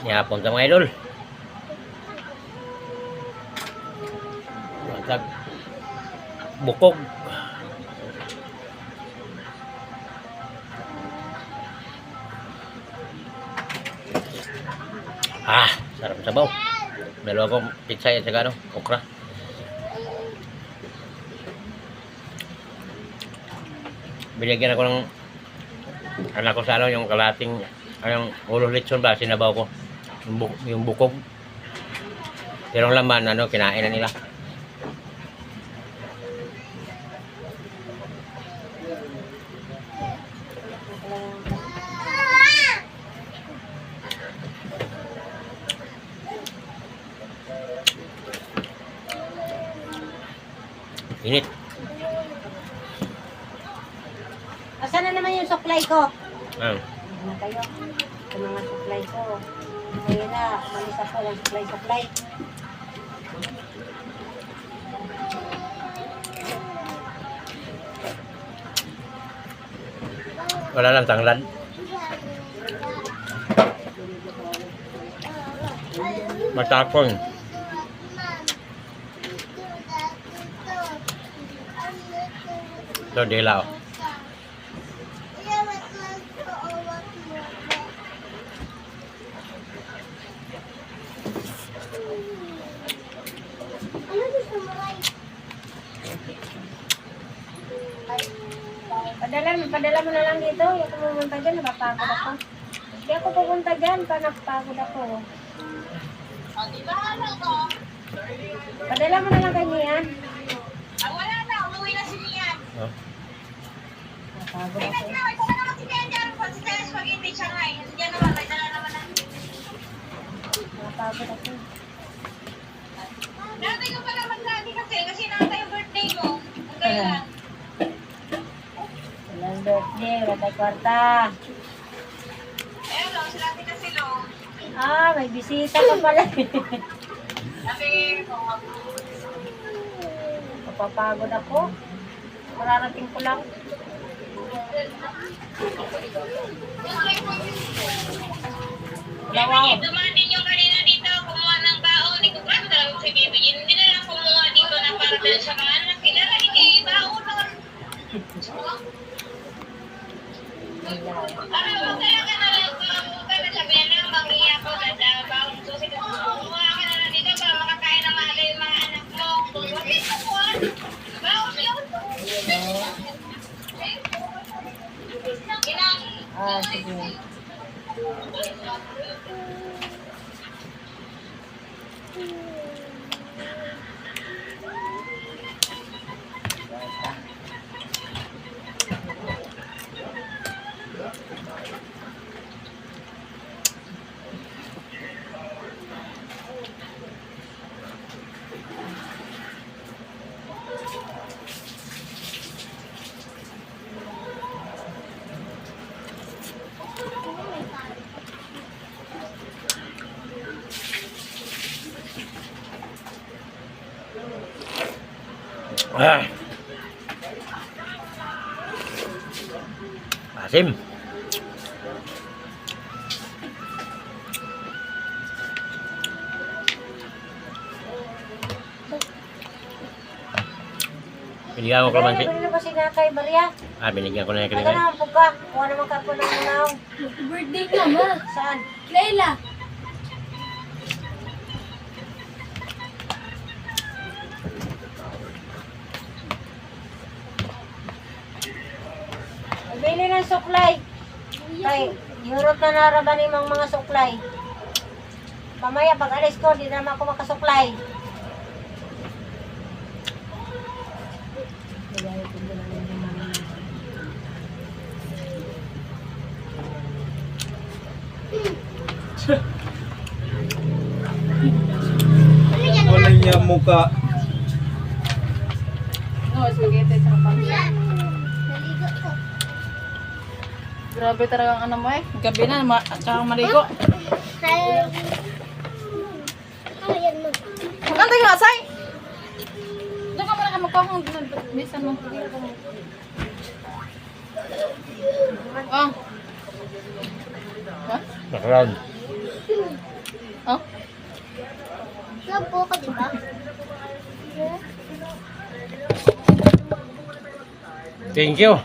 Yapon sa mga idol. Matag bukog. Sarap sabaw. Dalawa kong pizza at saka okra. Binigyan ako ng anak ko sa yung kalating yung ulo lechon ba, sinabaw ko yung bukog, pero ang laman kinain na nila. Init. Asan na naman yung supply ko? Ano kayo? Sa mga supply ko. Kaya na, malis ako ng supply. Wala lang tanglad. Matapon. Ito dilaw. Padala mo na lang dito. Yung pumunta dyan, napapagod ako. Hindi ako pupunta dyan, napapagod ako. Padala mo na lang kay Nian. Wala na, umuwi na si Nian. Napapagod Ay, ako. ito na naman si Nian dyan. Si Nian spaghetti siya nga eh. Diyan naman, may dala naman na. Napapagod ako. Dati ko pa naman lagi kasi nakata yung birthday mo. Ang kailan. Walang birthday, wala kwarta. Ayun, sila na sila. May bisita ka pala. Sabi ko, Napapagod ako. Mararating ko lang. Wow. Dumating yung kanina dito, kumuha ng baon. Hindi ko pa talaga si Bibi. Hindi na lang kumuha dito na para dahil sa mga anak. Kilala, hindi baon naman. Wag talaga na lang, sabihan na, mag-iya ko sa baon susi. Kumuha ka na lang dito para makakain ng mga yung mga anak mo. Huwag yung kumuha. Baon yun. Sige. Asim. Binigyan ko kalamansi. Ano ba si Nakay Maria? Binigyan ko na yung Ano kanina. naman po ka? Kuha naman ka po ng unaw. Birthday ka ba? Saan? Leila. Bili ng suklay. Kay, Europe na naraban yung mga suklay. Pamaya, pag alis ko, di naman ako makasuklay. Wala niya muka. No, spaghetti sa pamilya. Grabe talaga ang ano mo eh. Gabi na, tsaka maligo. Maganda yung asay. Doon ka muna ka magkakong bisan mo. Oh. Ha? Background. Oh? Love po ka, di ba? Thank you.